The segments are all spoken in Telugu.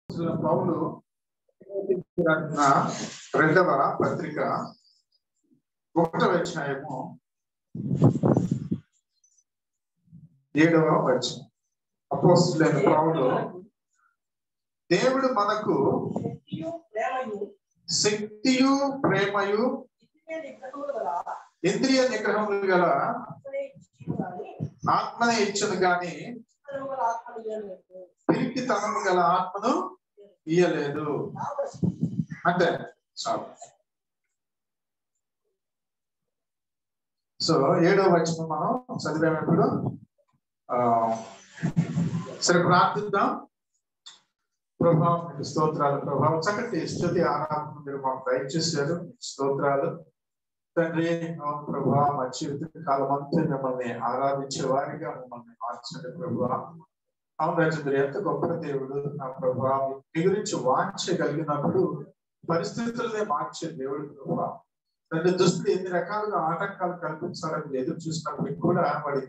పౌలు రాసిన రెండవ పత్రిక 1వ అధ్యాయము 7వ వచనం. అపోస్తలుడైన పౌలు, దేవుడు మనకు శక్తియు ప్రేమయు ఇంద్రియ నిగ్రహములు గల ఆత్మనే ఇచ్చును గాని పిరికితనము గల ఆత్మను ఇయ్యలేదు అంటే చాలు. సో 7వ వచనం మనం చదివేటప్పుడు సరే ప్రార్థిద్దాం. ప్రభావం మీకు స్తోత్రాలు. ప్రభావం చక్కటి స్తుతి ఆరాధన మీరు మాకు దయచేశారు. స్తోత్రాలు తండ్రి. ప్రభా మా జీవిత కాలం అంతా మిమ్మల్ని ఆరాధించే వారిగా మమ్మల్ని మార్చండి ప్రభా. అవును రాజు, మీరు ఎంత గొప్ప దేవుడు నా ప్రభా. మీ గురించి వాంచగలిగినప్పుడు పరిస్థితులనే మార్చే దేవుడు ప్రభా. తండ్రి దుస్తులు ఎన్ని రకాలుగా ఆటంకాలు కల్పించాలని ఎదురు చూసినప్పటికి కూడా మరి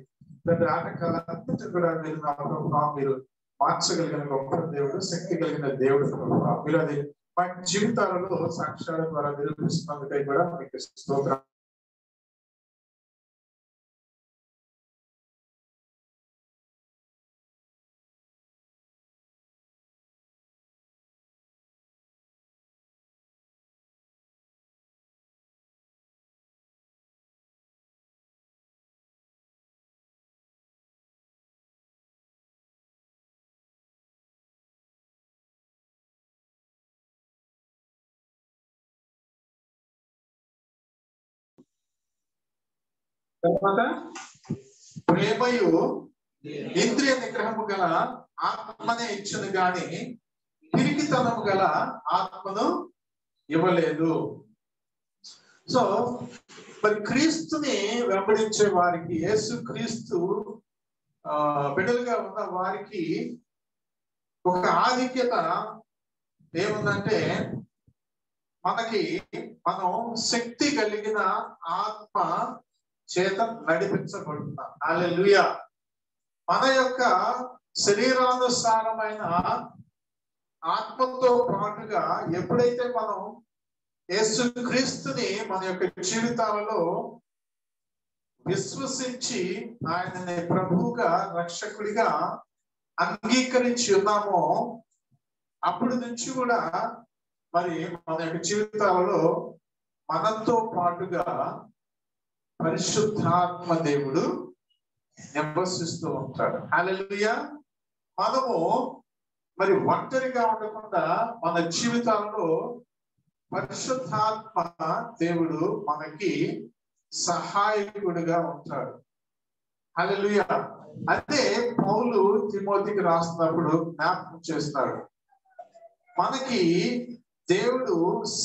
తండ్రి ఆటంకాలన్నింటినీ కూడా మీరు నా ప్రభా మీరు మార్చగలిగిన గొప్ప దేవుడు, శక్తి కలిగిన దేవుడు ప్రభా. మీరు అది మా జీవితాలలో సాక్ష్యాల ద్వారా నిరూపిస్తున్నందుకై కూడా మీకు స్తోత్రం. తర్వాత ప్రేమయు ఇంద్రియ నిగ్రహము గల ఆత్మనే ఇచ్చును గాని పిరికితనము గల ఆత్మను ఇవ్వలేదు. సో మరి క్రీస్తుని వెంబడించే వారికి, యేసు క్రీస్తు బిడ్డలుగా ఉన్న వారికి ఒక ఆధిక్యత ఏముందంటే మనం శక్తి కలిగిన ఆత్మ చేత నడిపించబడుతున్నాం. హల్లెలూయా. మన యొక్క శరీరానుసారమైన ఆత్మతో పాటుగా ఎప్పుడైతే మనం యేసు క్రీస్తుని మన యొక్క జీవితాలలో విశ్వసించి ఆయనని ప్రభువుగా రక్షకుడిగా అంగీకరించి ఉన్నామో అప్పటి నుంచి కూడా మరి మన యొక్క జీవితాలలో మనతో పాటుగా పరిశుద్ధాత్మ దేవుడు నివసిస్తూ ఉంటాడు. హల్లెలూయా. మనము మరి ఒంటరిగా ఉండకుండా మన జీవితాలలో పరిశుద్ధాత్మ దేవుడు మనకి సహాయకుడిగా ఉంటాడు. హల్లెలూయా. అదే పౌలు తిమోతికి రాస్తున్నప్పుడు జ్ఞాపకం చేస్తున్నాడు, మనకి దేవుడు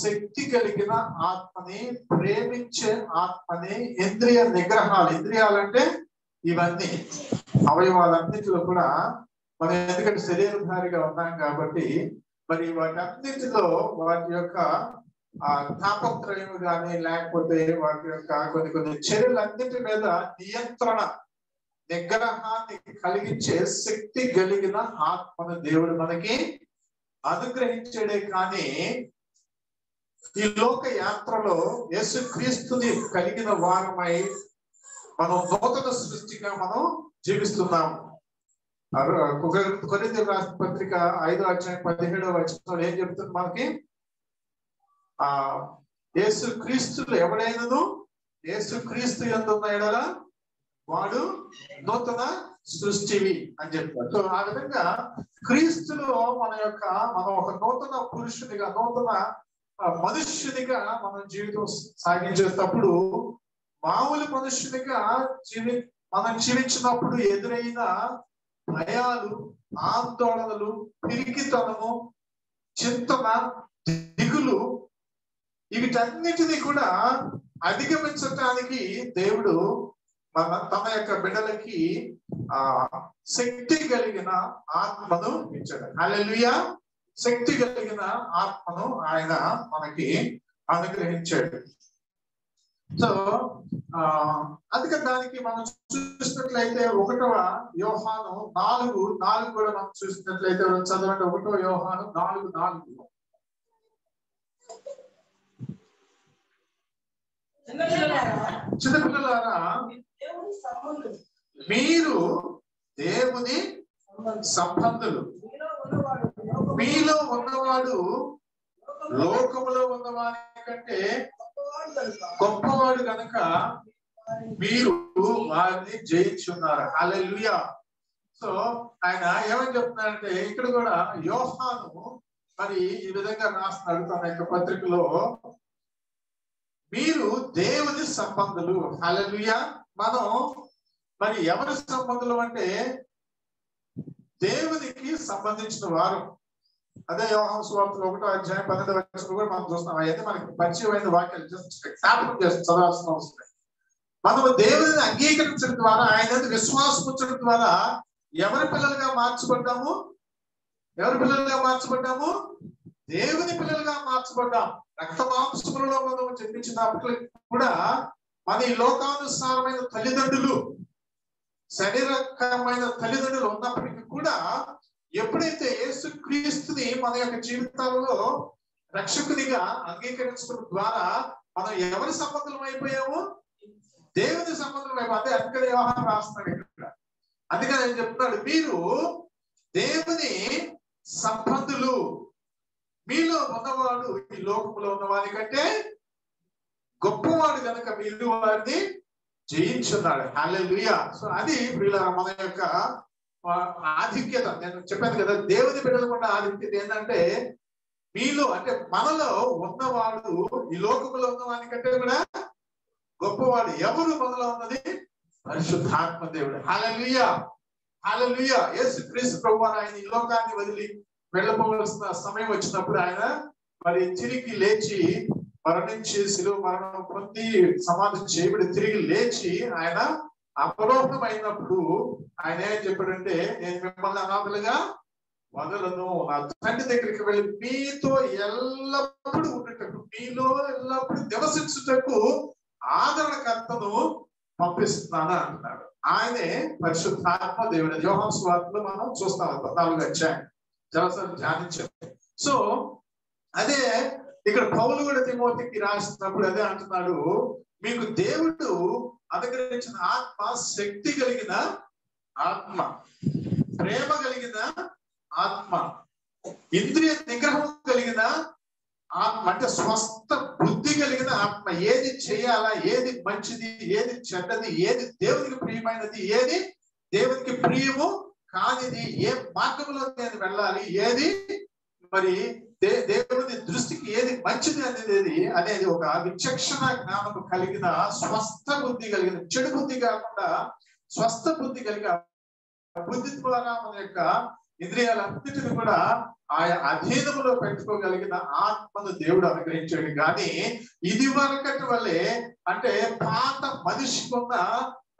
శక్తి కలిగిన ఆత్మని, ప్రేమించే ఆత్మని, ఇంద్రియ నిగ్రహాలు, ఇంద్రియాలంటే ఇవన్నీ అవయవాలన్నిటిలో కూడా మనం ఎందుకంటే శరీరధారిగా ఉన్నాం కాబట్టి మరి వాటన్నిటిలో వాటి యొక్క తాపత్రయం కానీ లేకపోతే వాటి యొక్క కొన్ని చర్యలన్నిటి మీద నిగ్రహాన్ని కలిగించే శక్తి కలిగిన ఆత్మను దేవుడు మనకి అనుగ్రహించడే కానీ ఈ లోక యాత్రలో యేసు క్రీస్తుని కలిగిన వారమై మనం నూతన సృష్టిగా మనం జీవిస్తున్నాము. కొరింథీయులకు రాసిన పత్రిక 5వ అధ్యాయం 17వ వచనంలో ఏం చెప్తుంది మనకి? యేసు క్రీస్తులు ఎవడైనను యేసు క్రీస్తు యందున్న యెడల వాడు నూతన సృష్టివి అని చెప్తారు. సో ఆ విధంగా క్రీస్తులో మనం ఒక నూతన పురుషునిగా, నూతన మనుష్యునిగా మనం జీవితం సాగించేటప్పుడు మామూలు మనుష్యునిగా మనం జీవించినప్పుడు ఎదురైన భయాలు, ఆందోళనలు, పిరికితనము, చింతన, దిగులు వీటన్నిటినీ కూడా అధిగమించటానికి దేవుడు తన యొక్క బిడ్డలకి శక్తి కలిగిన ఆత్మను ఇచ్చాడు. హల్లెలూయా. శక్తి కలిగిన ఆత్మను ఆయన మనకి అనుగ్రహించాడు. సో అందుకని దానికి మనం చూసినట్లయితే 1వ యోహాను 4:4 కూడా మనం చూసినట్లయితే చదవండి. 1వ యోహాను 4:4. చిన్నపిల్లలారా మీరు దేవుని సంబంధులు, మీలో ఉన్నవాడు లోకములో ఉన్నవాడి కంటే గొప్పవాడు కనుక మీరు వారిని జయించున్నారు. హల్లెలూయా. సో ఆయన ఏమని చెప్తున్నారంటే ఇక్కడ కూడా యోహాను మరి ఈ విధంగా రాస్తున్నాడు తన యొక్క పత్రికలో, మీరు దేవుని సంబంధులు. హల్లెలూయా. మనం మరి ఎవరి సంబంధులు అంటే దేవునికి సంబంధించిన వారు. అదే యోహాను సువార్తలో 1వ అధ్యాయం 12వ వచనంలో కూడా మనం చూస్తాం. అయితే మనకి పరిచయమైన వాక్యాలు జస్ట్ జ్ఞాపకం చేసి చదవాల్సిన అవసరం లేదు. మనము దేవుడిని అంగీకరించడం ద్వారా, ఆయన విశ్వాసం ఉంచడం ద్వారా ఎవరి పిల్లలుగా మార్చబడ్డాము? ఎవరి పిల్లలుగా మార్చబడ్డాము? దేవుని పిల్లలుగా మార్చబడ్డాం. రక్త మాంసములలో మనం జన్మించినప్పటికీ కూడా మన ఈ లోకానుసారమైన తల్లిదండ్రులు, శరీరకరమైన తల్లిదండ్రులు ఉన్నప్పటికీ కూడా ఎప్పుడైతే యేసుక్రీస్తుని మన యొక్క జీవితాలలో రక్షకునిగా అంగీకరించడం ద్వారా మనం ఎవరి సంబంధం అయిపోయాము? దేవుని సంబంధం అయిపోయి. అదే అందుకని యోహాను రాస్తున్నాడు ఇక్కడ. అందుకని ఆయన చెప్తున్నాడు, మీరు దేవుని సంబంధులు, మీలో ఉన్నవాడు ఈ లోకంలో ఉన్నవాడి కంటే గొప్పవాడు కనుక మీరు వారిని జయించున్నాడు. హల్లెలూయా. సో అది ప్రియులారా మన యొక్క ఆధిక్యత. నేను చెప్పాను కదా, దేవుని బిడ్డలకున్న ఆధిక్యత ఏంటంటే మీలో అంటే మనలో ఉన్నవాడు ఈ లోకంలో ఉన్నవాడి కంటే కూడా గొప్పవాడు. ఎవరు మనలో ఉన్నది? పరిశుద్ధాత్మ దేవుడు. హల్లెలూయా. హల్లెలూయా. యేసుక్రీస్తు ప్రభువారు ఆయన ఈ లోకాన్ని వదిలి వెళ్ళబోవలసిన సమయం వచ్చినప్పుడు ఆయన మరి తిరిగి లేచి మరణించి శిలువ మరణం పొంది సమాధి చేయబడి తిరిగి లేచి ఆయన అపరోహం అయినప్పుడు ఆయన ఏం చెప్పాడంటే, నేను మిమ్మల్ని అనాథలుగా వదలను, నా తండ్రి దగ్గరికి వెళ్ళి మీతో ఎల్లప్పుడూ ఉండేటట్టు, మీలో ఎల్లప్పుడూ నివసించుటకు ఆదరణకర్తను పంపిస్తున్నాను అంటున్నాడు. ఆయనే పరిశుద్ధాత్మ దేవుడు. యోహాను సువార్తలో మనం చూస్తాం 14వ అధ్యాయం చాలాసార్లు ధ్యానించాం. సో అదే ఇక్కడ పౌలు కూడా తిమోతికి రాసినప్పుడు అదే అంటున్నాడు, మీకు దేవుడు అనుగ్రహించిన ఆత్మ శక్తి కలిగిన ఆత్మ, ప్రేమ కలిగిన ఆత్మ, ఇంద్రియ నిగ్రహం కలిగిన ఆత్మ, అంటే స్వస్థ బుద్ధి కలిగిన ఆత్మ. ఏది చేయాలా, ఏది మంచిది, ఏది చెడ్డది, ఏది దేవునికి ప్రియమైనది, ఏది దేవునికి ప్రియము కానిది, ఏ మార్గంలో నేను వెళ్ళాలి, ఏది మరి దేవుని దృష్టికి ఏది మంచిది అనేది ఒక విచక్షణ జ్ఞానం కలిగిన స్వస్థ బుద్ధి కలిగిన, చెడు బుద్ధి కాకుండా స్వస్థ బుద్ధి కలిగిన బుద్ధి ద్వారా మన యొక్క ఇంద్రియాలన్నిటిని కూడా ఆయా అధీనములో పెట్టుకోగలిగిన ఆత్మను దేవుడు అనుగ్రహించాడు. కానీ ఇది వరకటి వల్లే అంటే పాత మనిషికున్న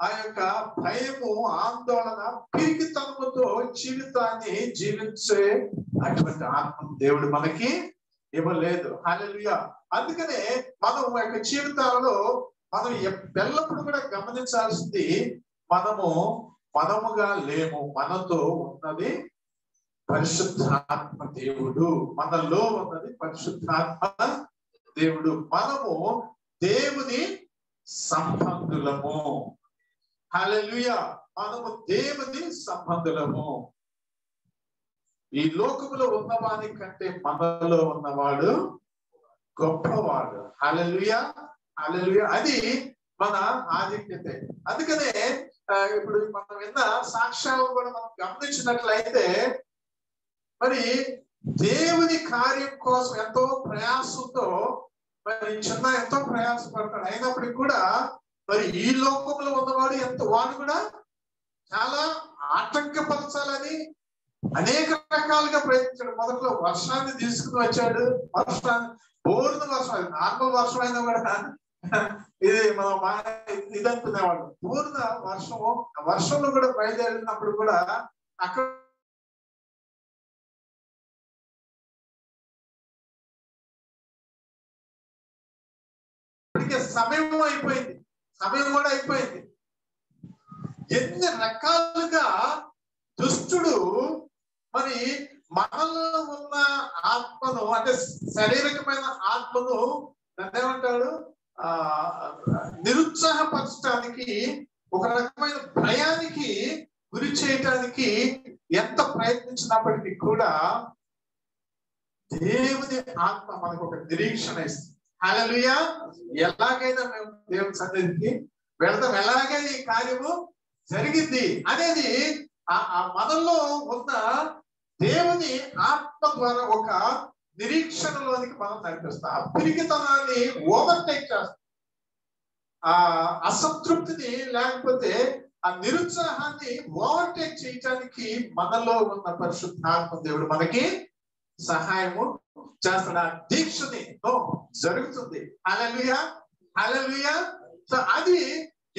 ఆ యొక్క భయము, ఆందోళన, పిరికితనముతో జీవితాన్ని జీవించే అటువంటి ఆత్మ దేవుడు మనకి ఇవ్వలేదు. హల్లెలూయా. అందుకనే మనం యొక్క జీవితాలలో మనం ఎల్లప్పుడూ కూడా గమనించాల్సింది, మనముగా లేము, మనతో ఉన్నది పరిశుద్ధాత్మ దేవుడు. మనలో ఉన్నది పరిశుద్ధాత్మ దేవుడు. మనము దేవుని సంబంధులము. హల్లెలూయా. మనము దేవుని సంబంధులము. ఈ లోకములో ఉన్నవాని కంటే మనలో ఉన్నవాడు గొప్పవాడు. హల్లెలూయా. హల్లెలూయా. అది మన ఆధిక్యతే. అందుకనే ఇప్పుడు మనం విన్న సాక్ష్యాలు కూడా మనం గమనించినట్లయితే మరి దేవుని కార్యం కోసం ఎంతో ప్రయాసంతో మరి ఎంతో ప్రయాసపడతాడు. అయినప్పటికీ కూడా మరి ఈ లోకంలో ఉన్నవాడు వాడు కూడా చాలా ఆటంకపరచాలని అనేక రకాలుగా ప్రయత్నించాడు. మొదట్లో వర్షాన్ని తీసుకుని వచ్చాడు. బోరున వర్షం, నార్మల్ వర్షం అయినా కూడా ఇది మనం ఇది అనుకునేవాడు. పూర్ణ వర్షంలో కూడా బయలుదేరినప్పుడు కూడా అక్కడ అప్పటికే సమయం అయిపోయింది, సమయం కూడా అయిపోయింది. ఎన్ని రకాలుగా దుష్టుడు మరి మనలో ఉన్న ఆత్మను, అంటే శారీరకమైన ఆత్మను ఏమంటాడు, నిరుత్సాహపరచడానికి, ఒక రకమైన భయానికి గురి చేయటానికి ఎంత ప్రయత్నించినప్పటికీ కూడా దేవుని ఆత్మ మనకు ఒక నిరీక్షణ ఇస్తుంది. హల్లెలూయా. ఎలాగైనా మేము దేవుని సన్నిధికి వెళ్తాం, ఎలాగే ఈ కార్యము జరిగింది అనేది ఆ మనలో ఉన్న దేవుని ఆత్మ ద్వారా ఒక నిరీక్షణలోనికి మనం నడిపిస్తాం. ఆ పిరికితనాన్ని ఓవర్టేక్ చేస్తాం, ఆ అసంతృప్తిని లేకపోతే ఆ నిరుత్సాహాన్ని ఓవర్టేక్ చేయడానికి మనలో ఉన్న పరిశుద్ధాత్మ దేవుడు మనకి సహాయము చేస్తాడు. ఆ దీక్షని జరుగుతుంది. హల్లెలూయా, హల్లెలూయా. సో అది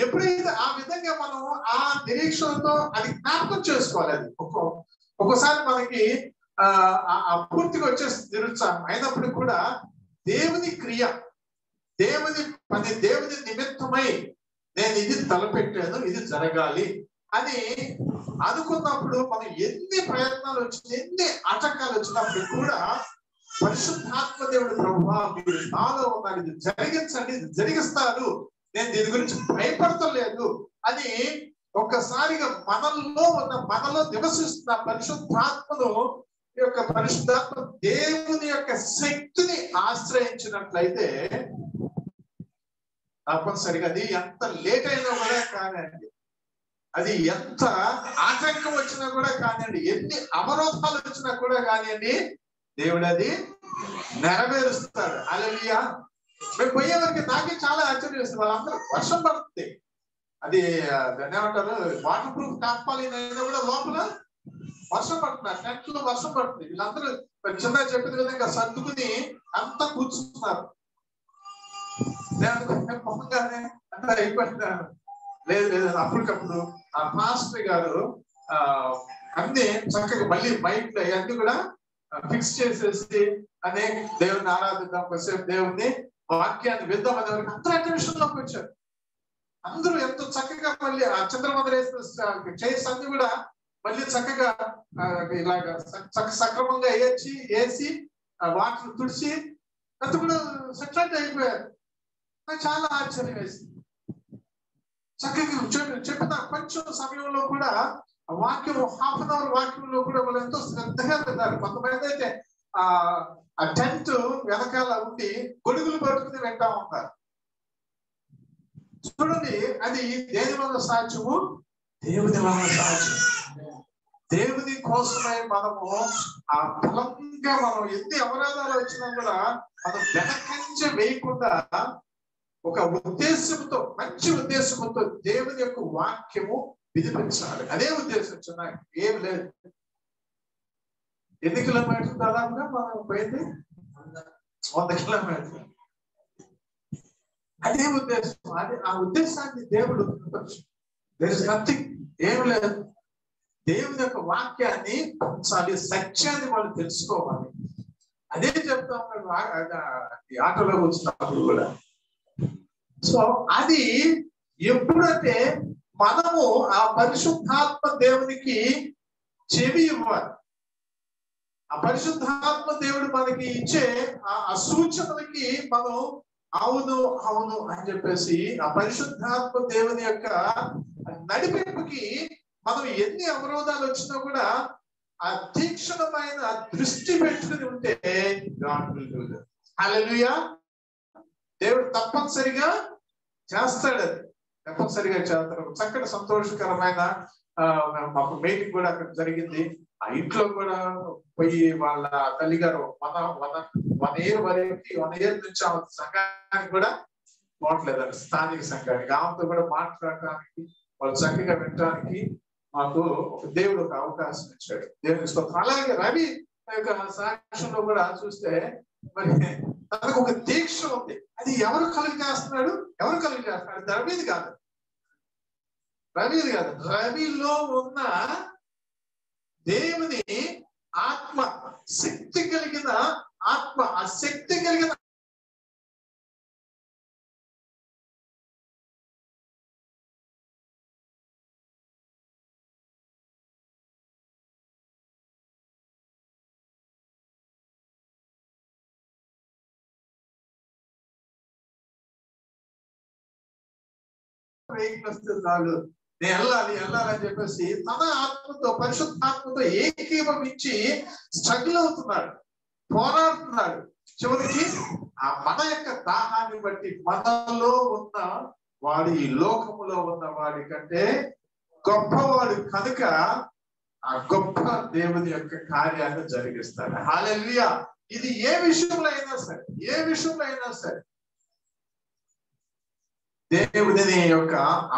ఎప్పుడైతే ఆ విధంగా మనం ఆ నిరీక్షణతో అది జ్ఞాపకం చేసుకోవాలి. అది ఒక్కోసారి మనకి పూర్తిగా వచ్చేస్తుంది నిరుత్సాహం. అయినప్పటికీ కూడా దేవుని క్రియ, దేవుని పని, దేవుని నిమిత్తమై నేను ఇది తలపెట్టాను, ఇది జరగాలి అని అనుకున్నప్పుడు మనం ఎన్ని ప్రయత్నాలు వచ్చినా, ఎన్ని ఆటంకాలు వచ్చినప్పుడు కూడా పరిశుద్ధాత్మ దేవుడు, ప్రభువా మీరు నాలో ఉన్నారు, ఇది జరిగించండి, ఇది జరిగిస్తారు, నేను దీని గురించి భయపడతలేదు అని ఒక్కసారిగా మనలో నివసిస్తున్న పరిశుద్ధాత్మను, ఈ యొక్క పరిశుద్ధాత్మ దేవుని యొక్క శక్తిని ఆశ్రయించినట్లయితే తప్పనిసరిగా అది ఎంత లేట్ అయినా కూడా కానివ్వండి, అది ఎంత ఆటంకం వచ్చినా కూడా కానివ్వండి, ఎన్ని అవరోధాలు వచ్చినా కూడా కానివ్వండి, దేవుడు అది నెరవేరుస్తాడు. హల్లెలూయా. మేము పోయేవారికి నాకే చాలా ఆశ్చర్యం వేస్తుంది. వాళ్ళందరూ వర్షం పడుతుంది, అది దాన్ని ఏమంటారు, వాటర్ ప్రూఫ్ కాపాలి కూడా లోపల వర్షం పడుతున్నారు, టెంట్ లో వర్షం పడుతుంది. వీళ్ళందరూ చిన్న చెప్పిన విధంగా సర్దుకుని అంతా కూర్చున్నారు. మొహంగానే అంతా అయిపోయినారు. లేదు లేదు, అప్పటికప్పుడు ఆ మాస్టర్ గారు అన్ని చక్కగా మళ్ళీ మైండ్ అన్ని కూడా ఫిక్స్ చేసేసి అనే దేవుని ఆరాధిద్దాం, కొద్దిసేపు దేవుని వాక్యాన్ని విద్దాం అనే వరకు అందరూ అటెన్షన్లోకి వచ్చారు. అందరూ ఎంతో చక్కగా మళ్ళీ ఆ చంద్రమందర చైర్స్ అన్ని కూడా మళ్ళీ చక్కగా ఇలాగా సక్రమంగా వేసి వాటర్ తుడిచి అంత కూడా సెటిల్ అయిపోయారు. నాకు చాలా ఆశ్చర్యం వేసింది. చక్కగా చెప్పిన కొంచెం సమయంలో కూడా వాక్యం, హాఫ్ అన్ అవర్ వాక్యంలో కూడా వాళ్ళు ఎంతో శ్రద్ధగా విన్నారు. కొంతమంది అయితే ఆ టెంట్ వెనకాల ఉండి గొడుగులు పట్టుకుని వింటా ఉంటారు. చూడండి, అది దేని వల్ల సాధ్యము? దేవుని వల్ల సాధ్యం. దేవుని కోసమై మనము ఆ బలంగా మనం ఎన్ని అవరోధాలు వచ్చినా కూడా మనం వెనకంచె వేయకుండా ఒక ఉద్దేశంతో, మంచి ఉద్దేశంతో దేవుని యొక్క వాక్యము వినిపించాలి. అదే ఉద్దేశం. నాకు ఏం లేదు. ఎన్ని కిలోమీటర్లు దాదాపుగా మనం పోయింది? 100 కిలోమీటర్లు. అదే ఉద్దేశం. అది ఆ ఉద్దేశాన్ని దేవుడు నథింగ్, ఏం లేదు. దేవుని యొక్క వాక్యాన్ని పంచాలి, సత్యాన్ని వాళ్ళు తెలుసుకోవాలి. అదే చెప్తా ఉన్నాడు ఆటోలో వచ్చినప్పుడు కూడా. సో అది ఎప్పుడంటే మనము ఆ పరిశుద్ధాత్మ దేవునికి చెవి ఇవ్వాలి. ఆ పరిశుద్ధాత్మ దేవుడు మనకి ఇచ్చే ఆ సూచనలకి మనం అవును అవును అని చెప్పేసి ఆ పరిశుద్ధాత్మ దేవుని యొక్క నడిపింపుకి మనం ఎన్ని అవరోధాలు వచ్చినా కూడా ఆ తీక్షణమైన దృష్టి పెట్టుకుని ఉంటే హల్లెలూయా, దేవుడు తప్పనిసరిగా చేస్తాడు. అది తప్పనిసరిగా చేస్తాడు. చక్కటి సంతోషకరమైన మాకు మీటింగ్ కూడా అక్కడ జరిగింది. ఆ ఇంట్లో కూడా పోయి వాళ్ళ తల్లిగారు 1 year వరకు 1 year నుంచి ఆ సంఘానికి కూడా పోవట్లేదండి, స్థానిక సంఘానికి. ఆమెతో కూడా మాట్లాడటానికి, వాళ్ళు చక్కగా వినడానికి మాకు దేవుడు ఒక అవకాశం ఇచ్చాడు. దేవుని స్తోత్రం. అలాగే రవి యొక్క సాక్ష్యంలో కూడా చూస్తే మరి తనకు ఒక దీక్ష ఉంది. అది ఎవరు కలిగి చేస్తున్నాడు? రవిది కాదు. రవిలో ఉన్న దేవుని ఆత్మ, శక్తి కలిగిన ఆత్మ, ఆ శక్తి కలిగిన వెహికల్ వస్తే చాలు, నేను వెళ్ళాలని చెప్పేసి తన ఆత్మతో, పరిశుద్ధాత్మతో ఏకీభవించి స్ట్రగుల్ అవుతున్నాడు, పోరాడుతున్నాడు. చివరికి ఆ మన యొక్క దాహాన్ని బట్టి మనలో ఉన్న వాడు ఈ లోకములో ఉన్న వాడి కంటే గొప్పవాడు కనుక ఆ గొప్ప దేవుని యొక్క కార్యాన్ని జరిగిస్తాడు. హల్లెలూయా. ఇది ఏ విషయంలో అయినా సరే దేవుని యొక్క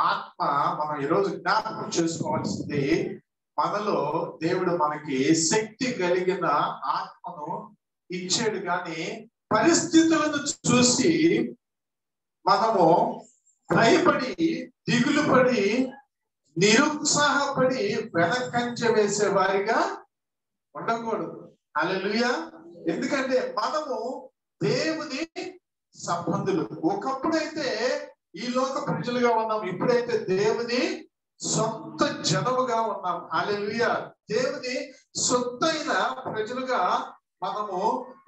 ఆత్మ మనం ఈరోజు జ్ఞాపకం చేసుకోవాల్సింది, మనలో దేవుడు మనకి శక్తి కలిగిన ఆత్మను ఇచ్చాడు. కానీ పరిస్థితులను చూసి మనము భయపడి, దిగులు పడి, నిరుత్సాహపడి వెనకంజ వేసే వారిగా ఉండకూడదు. హల్లెలూయా. ఎందుకంటే మనము దేవుని సంబంధులు. ఒకప్పుడైతే ఈ లోక ప్రజలుగా ఉన్నాం, ఇప్పుడైతే దేవుని సొంత జనముగా ఉన్నాం. హల్లెలూయా. దేవుని సొంతైన ప్రజలుగా మనము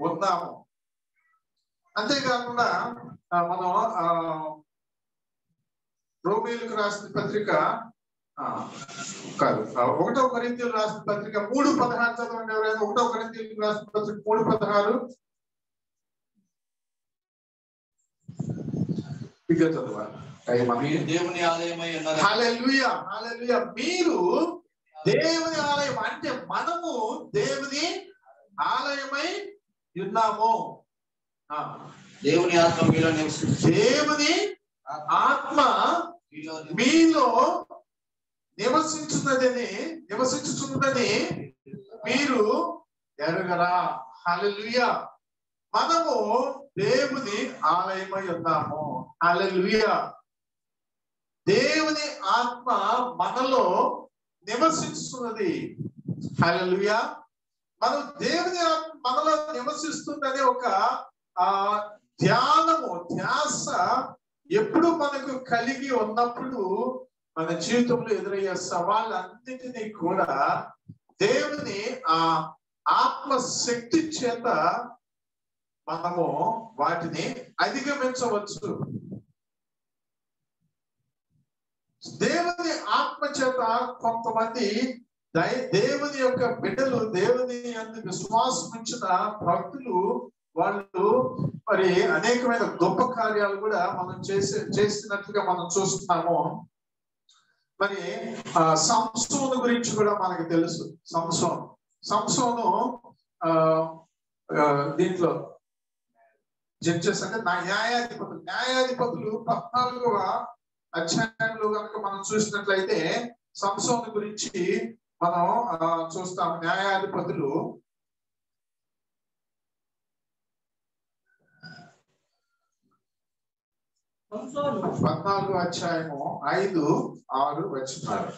ఉన్నాము. అంతేకాకుండా మనం రోమీయులకు రాసిన పత్రిక కాదు, 1వ కొరింథీయులకు రాసిన పత్రిక 3:16 చదవండి ఎవరైనా. 1వ కొరింథీయులకు రాసిన పత్రిక 3:16 దేవుని ఆలయమై ఉన్నారు. హల్లెలూయా, హల్లెలూయా. మీరు దేవుని ఆలయం అంటే మనము దేవుని ఆలయమై ఉన్నాము. దేవుని ఆత్మ మీలో నివసిస్తుంది. దేవుని ఆత్మ మీలో నివసించుతున్నదని మీరు ఎరగరా. హల్లెలూయా. మనము దేవుని ఆలయమై ఉన్నాము. హల్లెలూయా. దేవుని ఆత్మ మనలో నివసిస్తున్నది. హల్లెలూయా. మనం దేవుని ఆత్మ మనలో నివసిస్తుందని ఒక ధ్యాస ఎప్పుడు మనకు కలిగి ఉన్నప్పుడు మన జీవితంలో ఎదురయ్యే సవాళ్ళన్నిటినీ కూడా దేవుని ఆ ఆత్మ శక్తి చేత మనము వాటిని అధిగమించవచ్చు. దేవుని ఆత్మ చేత కొంతమంది దేవుని యొక్క బిడ్డలు, దేవుని యందు విశ్వాసం ఉంచిన భక్తులు, వాళ్ళు మరి అనేకమైన గొప్ప కార్యాలు కూడా మనం చేసినట్లుగా మనం చూస్తున్నాము. మరి సంసోను గురించి కూడా మనకు తెలుసు. సంసోను దీంట్లో జడ్జెస్ అంటే న్యాయాధిపతులు 14వ అధ్యాయంలో కనుక మనం చూసినట్లయితే సంసోను గురించి మనం చూస్తాం. న్యాయాధిపతులు 14వ అధ్యాయము 5-6 వచనాలు.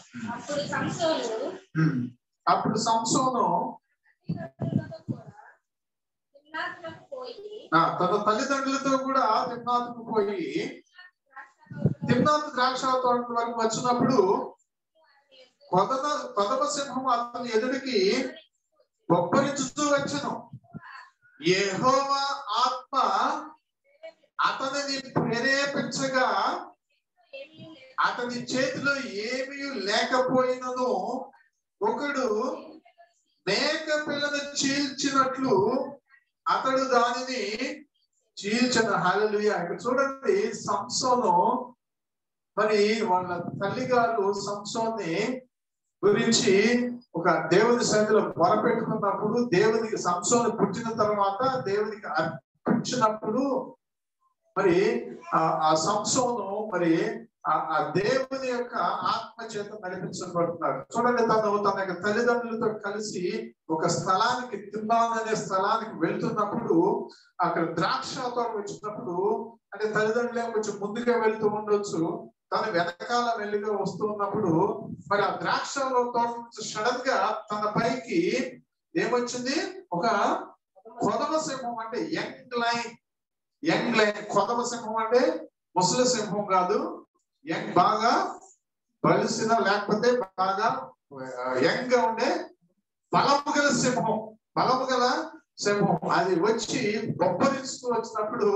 అప్పుడు సంసోను తన తల్లిదండ్రులతో కూడా తిమ్నాతుకు పోయి తిమ్నాతు ద్రాక్ష తోట వరకు వచ్చినప్పుడు కొదమ సింహం అతని ఎదుడికి బొబ్బరించుతూ వచ్చెను. యెహోవా ఆత్మ అతనిని ప్రేరేపించగా అతని చేతిలో ఏమీ లేకపోయినను ఒకడు మేక పిల్లను చీల్చినట్లు అతడు దానిని చీల్చను. హల్లెలూయా. ఇక్కడ చూడండి, సంసోను మరి వాళ్ళ తల్లి గారు సంసోన్ని గురించి ఒక దేవుని సన్నిధిలో మొరపెట్టుకున్నప్పుడు, దేవునికి సంసోను పుట్టిన తర్వాత దేవునికి అర్పించినప్పుడు మరి ఆ సంసోను మరి ఆ దేవుని యొక్క ఆత్మ చేత నడిపించబడుతున్నాడు. చూడండి, తన యొక్క తల్లిదండ్రులతో కలిసి ఒక స్థలానికి, తిమ్నాతు అనే స్థలానికి వెళ్తున్నప్పుడు అక్కడ ద్రాక్ష తోట వచ్చినప్పుడు, అంటే తల్లిదండ్రులే కొంచెం ముందుగా వెళ్తూ ఉండొచ్చు, తను వెనకాల వెళ్ళిగా వస్తూ ఉన్నప్పుడు మరి ఆ ద్రాక్ష తోట నుంచి సడన్ గా తన పైకి ఏమొచ్చింది? ఒక కొదమ సింహం, అంటే యంగ్ లైన్. కొదమ సింహం అంటే ముసలి సింహం కాదు, యంగ్, బాగా బలిసిన లేకపోతే బాగా యంగ్ గా ఉండే బలము గల సింహం అది వచ్చి బొబ్బరిస్తూ వచ్చినప్పుడు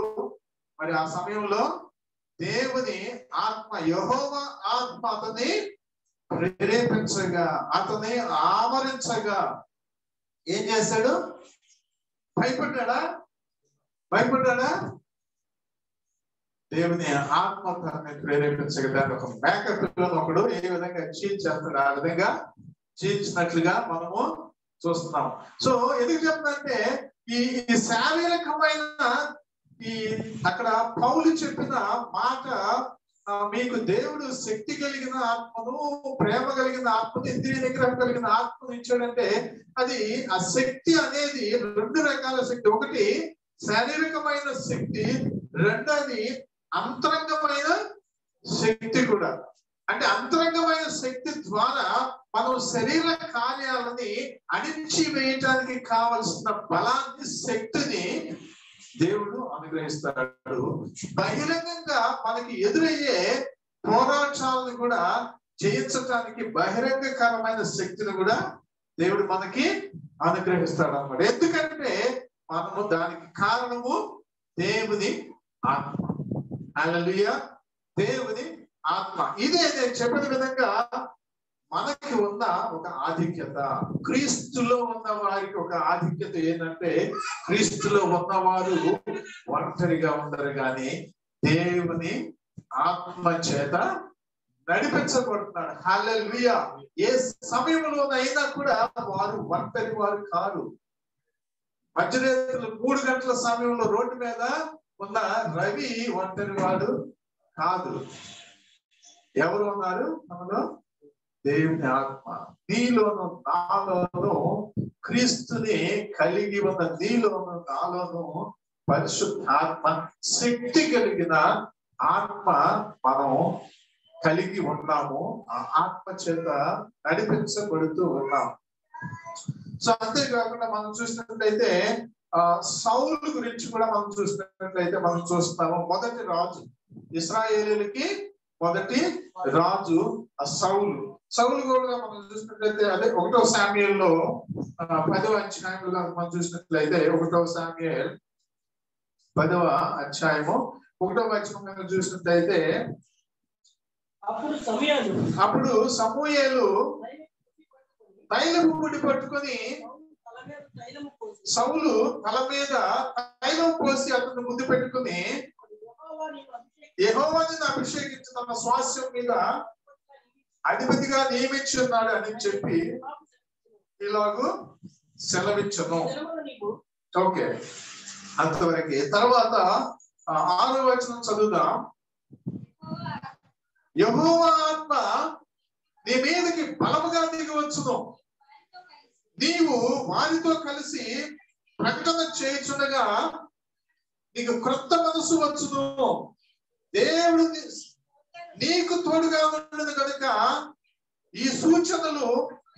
మరి ఆ సమయంలో దేవుని ఆత్మ, యెహోవా ఆత్మ అతన్ని ప్రేరేపించగా, అతన్ని ఆవరించగా ఏం చేశాడు? భయపడ్డా? దేవుని ఆత్మ తనని ప్రేరేపించగా దాన్ని ఒక మేకప్ పిల్లని ఒకడు ఏ విధంగా చీల్చేస్తాడు, ఆ విధంగా చీల్చినట్లుగా మనము చూస్తున్నాం. సో ఎందుకు చెప్తుందంటే ఈ శారీరకమైన అక్కడ పౌలు చెప్పిన మాట, మీకు దేవుడు శక్తి కలిగిన ఆత్మను, ప్రేమ కలిగిన ఆత్మను, ఇంద్రియ నిగ్రహం కలిగిన ఆత్మను ఇచ్చాడంటే అది ఆ శక్తి అనేది రెండు రకాల శక్తి. ఒకటి శారీరకమైన శక్తి, రెండోది అంతరంగమైన శక్తి కూడా. అంటే అంతరంగమైన శక్తి ద్వారా మనం శరీర కార్యాలని అణిచివేయటానికి కావలసిన బలాన్ని, శక్తిని దేవుడు అనుగ్రహిస్తాడు. బహిరంగంగా మనకి ఎదురయ్యే పోరాటాలను కూడా జయించటానికి బహిరంగకరమైన శక్తిని కూడా దేవుడు మనకి అనుగ్రహిస్తాడు అన్నమాట. ఎందుకంటే మనము దానికి కారణము దేవుని ఆత్మ. హల్లెలూయా, దేవుని ఆత్మ. ఇదే నేను చెప్పిన విధంగా మనకి ఉన్న ఒక ఆధిక్యత, క్రీస్తులో ఉన్న వారికి ఒక ఆధిక్యత ఏంటంటే, క్రీస్తులో ఉన్నవారు ఒంటరిగా ఉండరు కానీ దేవుని ఆత్మ చేత నడిపించబడుతున్నాడు. హల్లెలూయా. ఏ సమయంలోనైనా కూడా వారు ఒంటరి వారు కాదు. మధ్యరాత్రి 3 గంటల సమయంలో రోడ్డు మీద ఉన్న రవి ఒంటరి వాడు కాదు. ఎవరు ఉన్నారు మనలో? దేవుని ఆత్మ. నీలోను నాలోను క్రీస్తుని కలిగి ఉన్న నీలోను నాలోను పరిశుద్ధాత్మ శక్తి కలిగిన ఆత్మ మనం కలిగి ఉన్నాము. ఆ ఆత్మ చేత నడిపించబడుతూ ఉన్నాం. సో అంతేకాకుండా మనం చూసినట్లయితే సౌలు గురించి కూడా మనం చూసినట్లయితే మనం చూస్తున్నాము. మొదటి రాజు, ఇశ్రాయేలీయులకి మొదటి రాజు సౌలు కూడా మనం చూసినట్లయితే అదే 1వ శామ్యూయల్లో 10వ అధ్యాయంలో మనం చూసినట్లయితే 1వ శామ్యూయల్ 10వ అధ్యాయము 1వ వచనం చూసినట్లయితే అప్పుడు సమూయేలు తైలము ముడి పట్టుకొని సౌలు తల మీద తైలం పోసి అతను ముందు పెట్టుకుని, యెహోవా నిన్ను అభిషేకించి తన స్వాస్యం మీద అధిపతిగా నియమించి ఉన్నాడు అని చెప్పి ఇలాగూ సెలవించను. ఓకే, అంతవరకు. తర్వాత 6వ వచనం చదువుదాం. యెహోవా ఆత్మ నీ మీదకి బలముగా దిగి వచ్చును, నీవు వారితో కలిసి ప్రకటన చేయుచుండగా నీకు క్రొత్త మనసు వచ్చును, దేవుడు నీకు తోడుగా ఉన్నది కనుక ఈ సూచనలు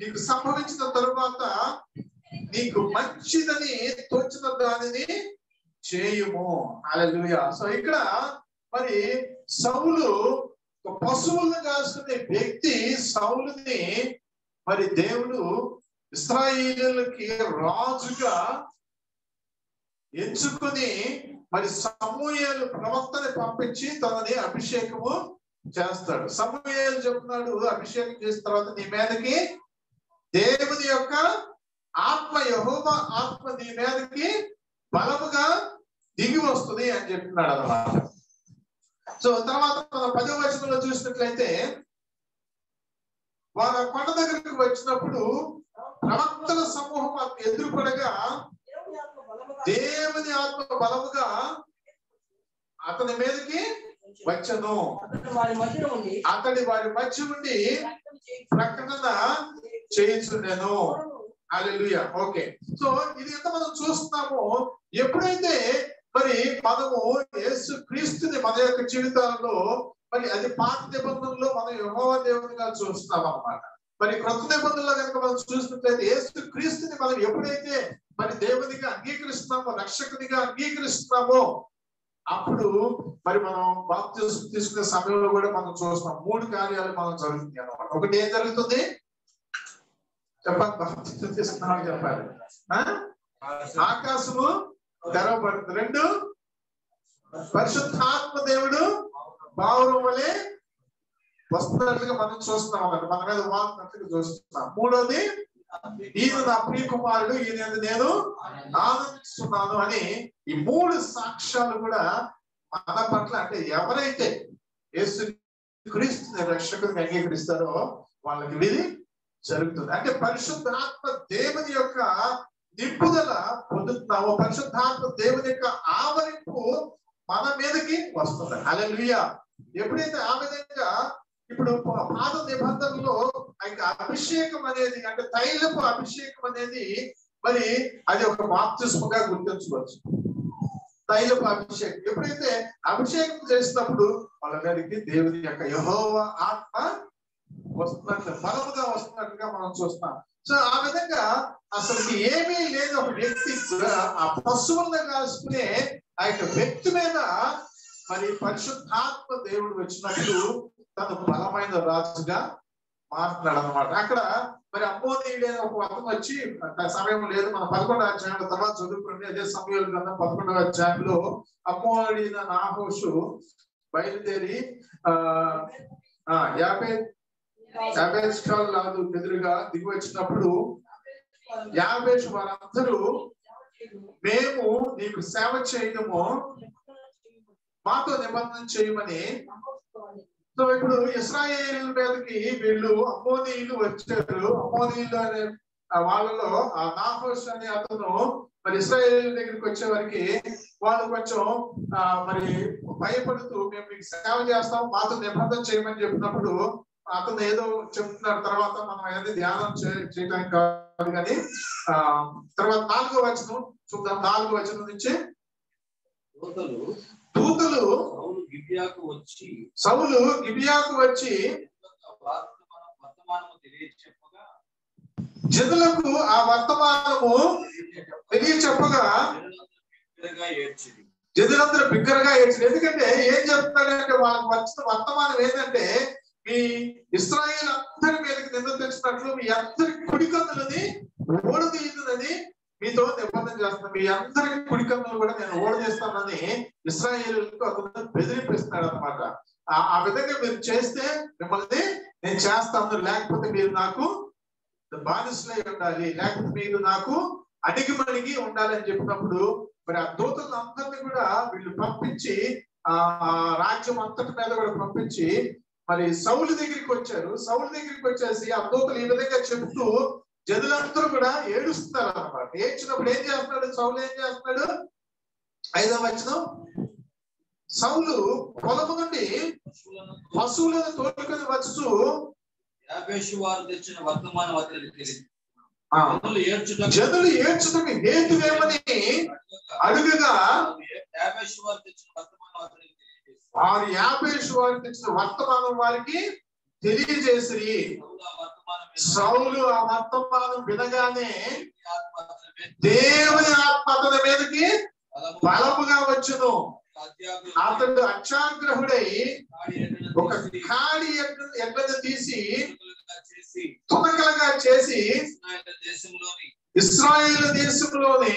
నీకు సంభవించిన తరువాత నీకు మంచిదని తోచిన దానిని చేయుము. హల్లెలూయా. సో ఇక్కడ మరి సౌలు పశువులను కాసుకునే వ్యక్తి, సౌలుని మరి దేవుడు ఇశ్రాయేలీయులకి రాజుగా ఎంచుకుని మరి సమూయేలు ప్రవక్తని పంపించి తనని అభిషేకము చేస్తాడు. సమూయేలు చెప్తున్నాడు, అభిషేకం చేసిన తర్వాత నీ మీదకి దేవుని యొక్క ఆత్మ, యెహోవా ఆత్మ నీ మీదకి బలముగా దిగి వస్తుంది అని చెప్తున్నాడు అన్నమాట. సో తర్వాత మనం 10వ వచనంలో చూసినట్లయితే వారు కొండ దగ్గరికి వచ్చినప్పుడు ప్రవక్తల సమూహం ఎదురుపడగా దేవుని ఆత్మ బలముగా అతని మీదకి వచ్చను, అతడి వారి మధ్య ఉండి ప్రకటన చేయించుండెను. హల్లెలూయా. ఓకే, సో ఇది ఎంత మనం చూస్తున్నాము. ఎప్పుడైతే మరి మనము యేసు క్రీస్తుని మన యొక్క జీవితాలలో, మరి అది పాత నిబంధనలో మనం యెహోవా దేవునిగా చూస్తున్నాం అన్నమాట. మరి క్రొత్త నిబంధనలో కనుక మనం చూసినట్లయితే యేసు క్రీస్తుని మనం ఎప్పుడైతే మరి దేవునిగా అంగీకరిస్తున్నామో, రక్షకునిగా అంగీకరిస్తున్నామో, అప్పుడు మరి మనం బాప్తిస్మం తీసుకునే సమయంలో కూడా మనం చూస్తున్నాం 3 కార్యాలు మనం జరుగుతుంది అన్నమాట. ఒకటి ఏం జరుగుతుంది చెప్పండి, బాప్తిస్మం తీసుకున్నామని చెప్పాలి. ఆకాశము తెరవబడుతుంది. 2 పరిశుద్ధాత్మ దేవుడు పావురం వలె వస్తున్నట్లుగా మనం చూస్తున్నాం అన్నమాట. మన మీద వాడుతున్నట్లుగా చూస్తున్నాం. మూడోది, ఈయన నా ప్రియ కుమారుడు, ఈయన నేను ఆనందిస్తున్నాను అని ఈ 3 సాక్ష్యాలు కూడా మన పట్ల, అంటే ఎవరైతే యేసు క్రీస్తుని రక్షకుడిని అంగీకరిస్తారో వాళ్ళకి ఇది జరుగుతుంది. అంటే పరిశుద్ధాత్మ దేవుని యొక్క నింపుదల పొందుతున్నాము, పరిశుద్ధాత్మ దేవుని యొక్క ఆవరింపు మన మీదకి వస్తుంది. హల్లెలూయా. ఎప్పుడైతే ఆ విధంగా, ఇప్పుడు పాత నిబంధనలో అభిషేకం అనేది, అంటే తైలపు అభిషేకం అనేది, మరి అది ఒక బాప్తిస్మగా గుర్తించవచ్చు. తైలపు అభిషేకం ఎప్పుడైతే అభిషేకం చేసినప్పుడు వాళ్ళ మీదకి దేవుని యొక్క యెహోవా ఆత్మ వస్తున్నట్లు, బలముగా వస్తున్నట్లుగా మనం చూస్తాం. సో ఆ విధంగా అసలు ఏమీ లేదు ఒక వ్యక్తి ఆ పశువులను కాసుకునే ఆ యొక్క వ్యక్తి మీద మరి పరిశుద్ధాత్మ దేవుడు వచ్చినప్పుడు తను బలమైన రాజుగా మారుతున్నాడు అనమాట. అక్కడ మరి అమ్మోనీయుడైన ఒక అతను వచ్చి, సమయం లేదు, మన 11వ అధ్యాయంలో తర్వాత చదువుకుంటే, అదే సమయాల కన్నా 11వ అధ్యాయంలో అమ్మోనీయుడైన నాహోషు బయలుదేరి 50 లాదు ఎదురుగా దిగి వచ్చినప్పుడు యాబేషు వారందరూ మేము నీకు సేవ చేయడము, మాతో నిబంధన చేయమని. సో ఇప్పుడు ఇశ్రాయేలు మీదకి వీళ్ళు అమ్మోనీయులు వచ్చారు. అమ్మోనీయులు అనే వాళ్ళలో ఆ నాహోష్ అనే అతను మరి ఇశ్రాయేలు దగ్గరికి వచ్చే వారికి వాళ్ళు కొంచెం మరి భయపడుతూ, మేము మీకు సేవ చేస్తాం, మాతో నిబంధన చేయమని చెప్పినప్పుడు అతను ఏదో చెప్తున్నారు. తర్వాత మనం ఏది ధ్యానం చేయడానికి కాదు కానీ తర్వాత 4వ వచనం చూద్దాం. 4వ వచనం నుంచి, దూతలు సౌలు గిబియాకు వచ్చి జనులకు ఆ వర్తమానము తెలియచెప్పగా జనులందరూ బిగ్గరగా ఏడ్చారు. ఎందుకంటే ఏం చెప్తాడంటే, వాళ్ళకి వచ్చిన వర్తమానం ఏంటంటే, మీ ఇశ్రాయేలు అందరి మీదకి నింద తెచ్చినట్లు మీ అందరి కుడికన్నులని ఓడదీయునని మీతో నిబంధన చేస్తాను, మీ అందరికి కుడికన్నులు కూడా నేను ఓడదీస్తానని ఇశ్రాయేలులకు అతను బెదిరిపిస్తున్నాడు అనమాట. ఆ విధంగా మీరు చేస్తే మిమ్మల్ని నేను చేస్తాను, లేకపోతే మీరు నాకు బానిసలై ఉండాలి, లేకపోతే మీరు నాకు అణిగిమణిగి ఉండాలని చెప్పినప్పుడు మరి ఆ దూతలందరినీ కూడా వీళ్ళు పంపించి ఆ రాజ్యం అంతటి మీద కూడా పంపించి మరి సౌలు దగ్గరికి వచ్చారు. సౌలు దగ్గరికి వచ్చేసి ఆ దూతలు ఈ విధంగా చెప్తూ జనులందరూ కూడా ఏడుస్తున్నారు అన్నమాట. ఏడ్చినప్పుడు ఏం చేస్తున్నాడు సౌలు? ఏం చేస్తున్నాడు? 5వ వచనం, సౌలు పొలము నుండి పశువులను తోలుకొని వచ్చు జనులు ఏడ్చుటకు హేతువేమని అడుగగా వారు యాబేషు వారు తెచ్చిన వర్తమానం వారికి తెలియజేసి, సౌలు ఆ వర్తమానం వినగానే దేవుని ఆత్మ అతని మీదకి బలముగా వచ్చును. అతడు అత్యాగ్రహుడై ఒక కాడి ఎడ్లను తీసి తునకలుగా చేసి ఇశ్రాయేలు దేశంలోని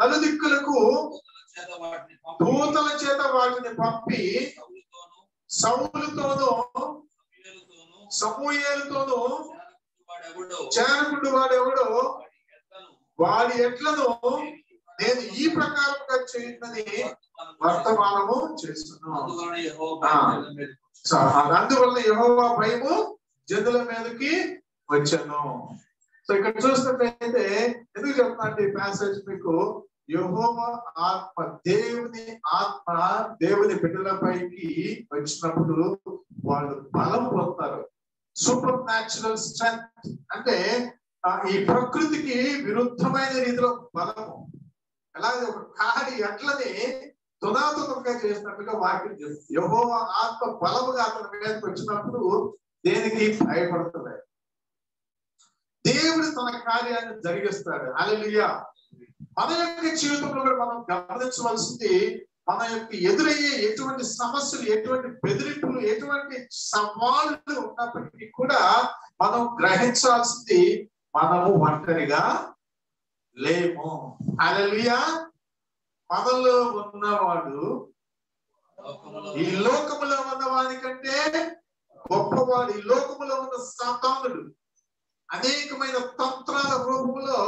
నలుదిక్కులకు దూతల చేత వాటిని పంపి సౌలుతోనూ సమూయేలుతోనూ చేరకుండు వాడెవడో వాడి ఎట్లను నేను ఈ ప్రకారంగా చేయనని వర్తమానము చేస్తున్నాను. అందువల్ల యెహోవా భయము జనుల మీదకి వచ్చాను. సో ఇక్కడ చూసినట్లయితే ఎందుకు చెప్తున్నా ఈ ప్యాసేజ్ మీకు, యెహోవా ఆత్మ, దేవుని ఆత్మ దేవుని బిడ్డలపైకి వచ్చినప్పుడు వాళ్ళు బలం పొందుతారు. సూపర్ న్యాచురల్ స్ట్రెంగ్త్ అంటే ఈ ప్రకృతికి విరుద్ధమైన రీతిలో బలము. అలాగే ఒక కాడి ఎట్లని తునాతునంగా చేసినట్టుగా వాక్యం చేస్తుంది. యెహోవా ఆత్మ బలముగా అతని మీదకి వచ్చినప్పుడు దేనికి భయపడుతుంది, దేవుడు తన కార్యాన్ని జరిగిస్తాడు. హల్లెలూయా. మన యొక్క జీవితంలో కూడా మనం గమనించవలసింది, మన యొక్క ఎదురయ్యే ఎటువంటి సమస్యలు, ఎటువంటి బెదిరింపులు, ఎటువంటి సవాళ్ళు ఉన్నప్పటికీ కూడా మనం గ్రహించాల్సింది, మనము ఒంటరిగా లేము. హల్లెలూయా. మనలో ఉన్నవాడు ఈ లోకములో ఉన్న వాని కంటే గొప్పవాడు. ఈ లోకములో ఉన్న సాతానుడు అనేకమైన తంత్రాల రూపంలో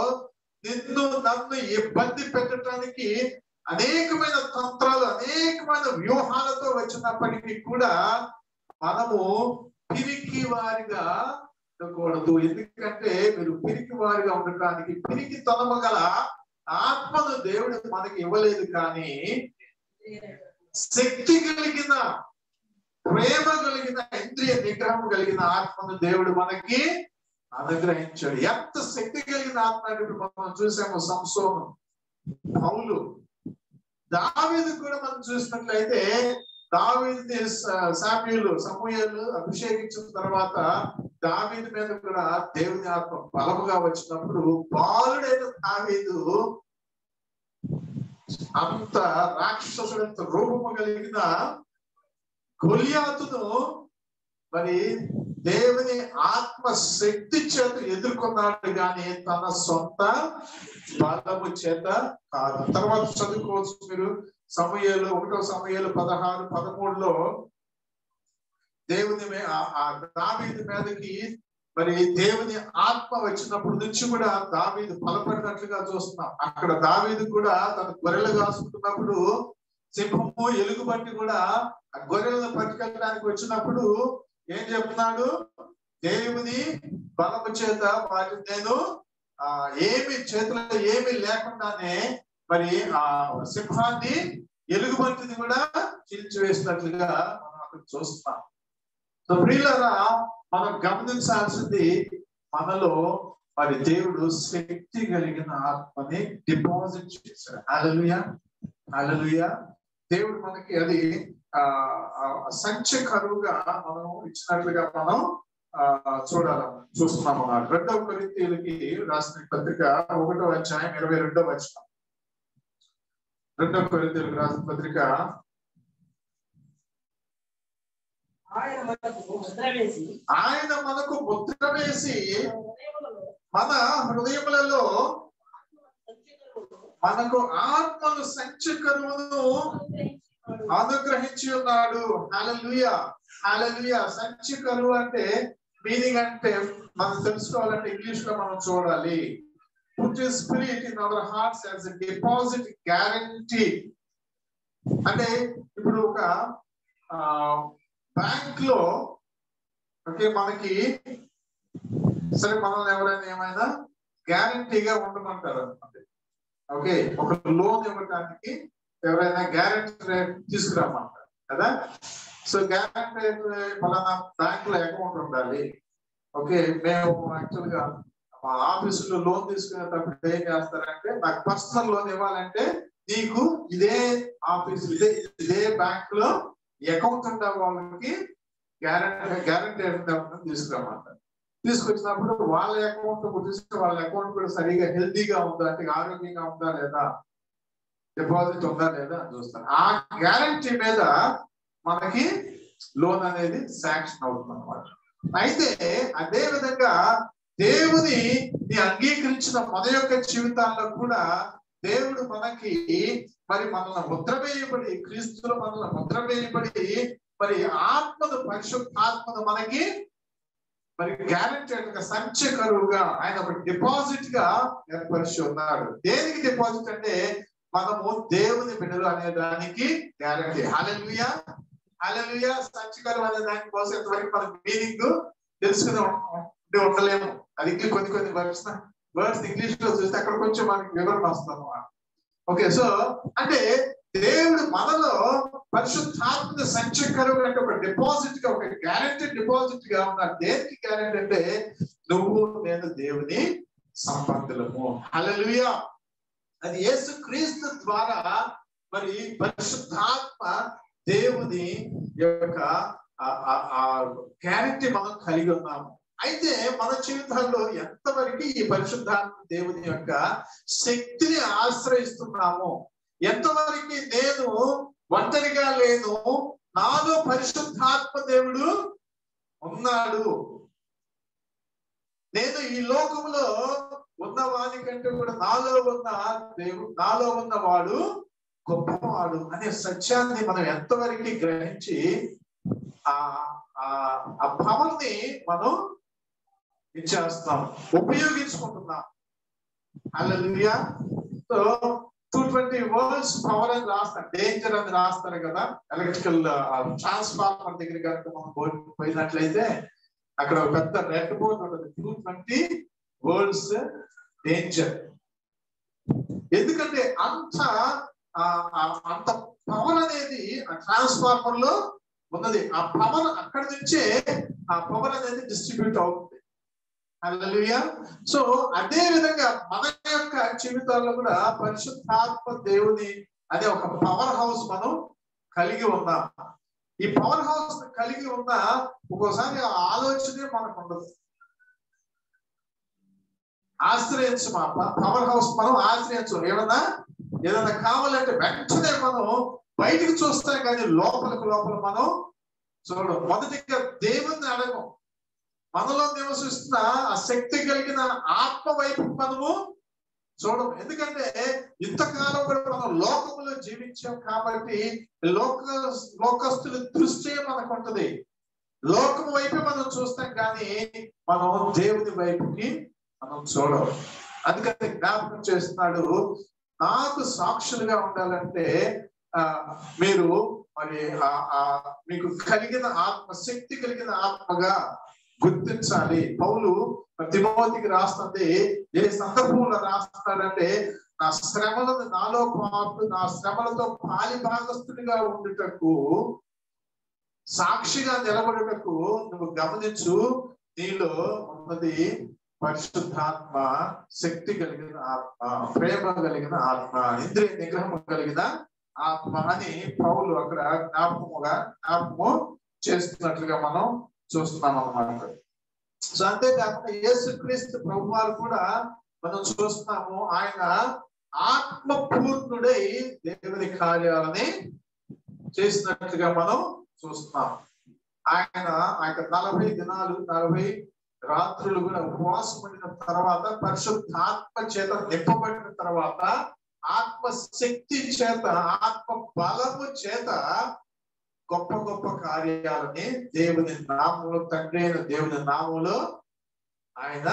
నిన్ను నన్ను ఇబ్బంది పెట్టడానికి అనేకమైన తంత్రాలు, అనేకమైన వ్యూహాలతో వచ్చినప్పటికీ కూడా మనము పిరికి వారిగా ఉండకూడదు. ఎందుకంటే మీరు పిరికి వారిగా ఉండటానికి, పిరికి తనము గల ఆత్మను దేవుడు మనకి ఇవ్వలేదు, కానీ శక్తి కలిగిన, ప్రేమ కలిగిన, ఇంద్రియ నిగ్రహం కలిగిన ఆత్మను దేవుడు మనకి అనుగ్రహించాడు. ఎంత శక్తి కలిగిన ఆత్మ అంటే మనం చూసాము సంసోను, పౌలు, దావీదు కూడా మనం చూసినట్లయితే దావీదుని సమూయేలు అభిషేకించిన తర్వాత దావీదు మీద కూడా దేవుని ఆత్మ బలముగా వచ్చినప్పుడు బాలుడైన దావీదు అంత రాక్షసుడంత రూపము కలిగిన గొలియాతును మరి దేవుని ఆత్మ శక్తి చేత ఎదుర్కొన్నాడు, కానీ తన సొంత బలము చేత కాదు. తర్వాత చదువుకోవచ్చు మీరు సమూయేలు 1 సమూయేలు 16-13లో దేవుని దావీదు మీదకి మరి దేవుని ఆత్మ వచ్చినప్పుడు నుంచి కూడా దావీదు బలపడినట్లుగా చూస్తున్నాం. అక్కడ దావీదు కూడా తన గొర్రెలు కాసుకుంటున్నప్పుడు సింహము ఎలుగుబంటి కూడా ఆ గొర్రెలను పట్టుకెళ్ళడానికి వచ్చినప్పుడు ఏం చెప్తున్నాడు? దేవుని బలము చేత వాటిని నేను ఏమి చేతుల్లో ఏమి లేకుండానే మరి ఆ సింహాన్ని ఎలుగుబంటిని కూడా చీల్చివేసినట్లుగా మనం అక్కడ చూస్తాం. సో ప్రియులారా, మనం గమనించాల్సింది మనలో మరి దేవుడు శక్తి కలిగిన ఆత్మని డిపాజిట్ చేశాడు. హల్లెలూయా, హల్లెలూయా. దేవుడు మనకి అది సంఖ్య కరువుగా మనం ఇచ్చినట్లుగా మనం చూస్తున్నాం అన్నమాట. 2 కొరింథీయులకి రాసిన పత్రిక 1వ అధ్యాయం 22వ వచనం. 2 కొరింథీయులకు రాసిన పత్రిక ఆయన మనకు ముద్ర వేసి మన హృదయములలో మనకు ఆత్మను సంఖ్య కరువును అనుగ్రహించి ఉన్నాడు. హల్లెలూయా, హల్లెలూయా. సంఖ్య కరువు అంటే మీనింగ్ అంటే మనం తెలుసుకోవాలంటే ఇంగ్లీష్ లో మనం చూడాలి. Put His Spirit in our hearts as a deposit guarantee. అంటే ఇప్పుడు ఒక బ్యాంక్ లో మనకి సరే మనల్ని ఎవరైనా ఏమైనా గ్యారంటీగా ఉండమంటారు అనుకోండి. ఓకే, ఒక లోన్ ఇవ్వడానికి ఎవరైనా గ్యారంటీ తీసుకురామంటారు కదా. సో గ్యారంటీ ఫలానా బ్యాంక్ లో అకౌంట్ ఉండాలి. ఓకే, మేము యాక్చువల్ గా మా ఆఫీసులో లోన్ తీసుకునేటప్పుడు ఏం చేస్తారంటే, నాకు పర్సనల్ లోన్ ఇవ్వాలంటే నీకు ఇదే ఆఫీస్ ఇదే బ్యాంక్ లో అకౌంట్ ఉన్న వాళ్ళకి గ్యారంటీ తీసుకురామంటారు. తీసుకొచ్చినప్పుడు వాళ్ళ అకౌంట్ తీసుకుని వాళ్ళ అకౌంట్ కూడా సరిగా హెల్తీగా ఉందా అంటే, ఆరోగ్యంగా ఉందా లేదా, డిపాజిట్ ఉందా లేదా అని చూస్తాను. ఆ గ్యారంటీ మీద మనకి లోన్ అనేది శాంక్షన్ అవుతుంది అన్నమాట. అయితే అదే విధంగా దేవుని అంగీకరించిన మన యొక్క జీవితాల్లో కూడా దేవుడు మనకి మరి మనల్ని ముద్ర వేయబడి, క్రీస్తులో మనల్ని ముద్ర వేయబడి మరి ఆత్మను, పరిశుద్ధాత్మను మనకి మరి గ్యారంటీ సంఖ్య కరువుగా ఆయన ఒక డిపాజిట్ గా ఏర్పరిచి ఉన్నాడు. దేనికి డిపాజిట్ అంటే మనము దేవుని బిడ్డలు అనే దానికి గ్యారంటీ. హల్లెలూయా, హల్లెలూయా. సంఖ్య కరువు అనే దానికి కోసం ఇంతవరకు మనకు మీనింగ్ తెలుసుకుని ఉండలేము. అది కొన్ని వర్డ్స్ ఇంగ్లీష్ లో చూస్తే అక్కడ కొంచెం మనకి వివరణ వస్తాం. ఓకే, సో అంటే దేవుడు మనలో పరిశుద్ధాత్మ సంఖ్య కరువు అంటే ఒక డిపాజిట్ గా, ఒక గ్యారంటీ డిపాజిట్ గా ఉన్నారు. దేనికి గ్యారంటీ అంటే నువ్వు నేను దేవుని సంబంధులము. హల్లెలూయా. అది యేసు క్రీస్తు ద్వారా మరి పరిశుద్ధాత్మ దేవుని యొక్క గ్యారంటీ మనం కలిగి ఉన్నాము. అయితే మన జీవితాల్లో ఎంతవరకు ఈ పరిశుద్ధాత్మ దేవుని యొక్క శక్తిని ఆశ్రయిస్తున్నాము, ఎంతవరకు నేను ఒంటరిగా లేను, నాలో పరిశుద్ధాత్మ దేవుడు ఉన్నాడు, నేను ఈ లోకంలో ఉన్న వాని కంటే కూడా నాలో ఉన్న దేవుడు, నాలో ఉన్నవాడు గొప్పవాడు అనే సత్యాన్ని మనం ఎంతవరకు గ్రహించి ఆ ఆ పవర్ ని మనం ఇచ్చేస్తాం, ఉపయోగించుకుంటున్నాం. హల్లెలూయా. సో 220 వర్డ్స్ పవర్ అని రాస్తారు, డేంజర్ అని రాస్తారు కదా. ఎలక్ట్రికల్ ట్రాన్స్ఫార్మర్ దగ్గర కనుక మనం పోయినట్లయితే అక్కడ ఒక పెద్ద రెడ్ బోర్డ్ ఉంటుంది, 220 వర్డ్స్ డేంజర్. ఎందుకంటే అంత పవర్ అనేది ఆ ట్రాన్స్ఫార్మర్ లో ఉన్నది. ఆ పవర్ అక్కడి నుంచే ఆ పవర్ అనేది డిస్ట్రిబ్యూట్ అవుతుంది. హల్లెలూయా. సో అదే విధంగా మన యొక్క జీవితాల్లో కూడా పరిశుద్ధాత్మ దేవుని అనే ఒక పవర్ హౌస్ మనం కలిగి ఉన్నాం. ఈ పవర్ హౌస్ కలిగి ఉన్న ఒక్కోసారి ఆలోచనే మనకు ఉండదు. ఆశ్రయించు మా పవర్ హౌస్ మనం ఆశ్రయించు. ఏదైనా కావాలంటే వెంటనే మనం బయటికి చూస్తాం, కానీ లోపల మనం చూడం. మొదటిగా దేవుణ్ణి అడగం. మనలో నివసిస్తున్న ఆ శక్తి కలిగిన ఆత్మ వైపు మనము చూడము. ఎందుకంటే ఇంతకాలం కూడా మనం లోకములో జీవించాం కాబట్టి లోకస్తుల దృష్టి మనకు ఉంటది. లోకం వైపు మనం చూస్తాం, కానీ మనం దేవుని వైపుకి మనం చూడం. అందుకని జ్ఞాపకం చేస్తున్నాడు, నాకు సాక్షులుగా ఉండాలంటే మీరు మరి మీకు కలిగిన ఆత్మ, శక్తి కలిగిన ఆత్మగా గుర్తించాలి. పౌలు తిమోతికి రాస్తుంది, ఏ సందర్భంలో రాస్తాడంటే నా శ్రమలను నాలో పాటు నా శ్రమలతో పాలి భాగస్తుడిగా ఉండుటకు, సాక్షిగా నిలబడుటకు నువ్వు గమనించు, నీలో ఉన్నది పరిశుద్ధాత్మ, శక్తి కలిగిన ఆత్మ, ప్రేమ కలిగిన ఆత్మ, ఇంద్రియ నిగ్రహం కలిగిన ఆత్మ అని పౌలు అక్కడ జ్ఞాపకము చేస్తున్నట్లుగా మనం చూస్తున్నాం అన్నమాట. సో అంతేకాకుండా యేసుక్రీస్తు ప్రభు వారు కూడా మనం చూస్తున్నాము, ఆయన ఆత్మ పూర్ణుడై దేవుని కార్యాలని చేసినట్లుగా మనం చూస్తున్నాం. ఆయన 40 దినాలు 40 రాత్రులు కూడా ఉపవాసం ఉండిన తర్వాత, పరిశుద్ధాత్మ చేత నింపబడిన తర్వాత, ఆత్మ శక్తి చేత, ఆత్మ బలము చేత గొప్ప గొప్ప కార్యాలని దేవుని నామములో, తండ్రి అయిన దేవుని నామములో ఆయన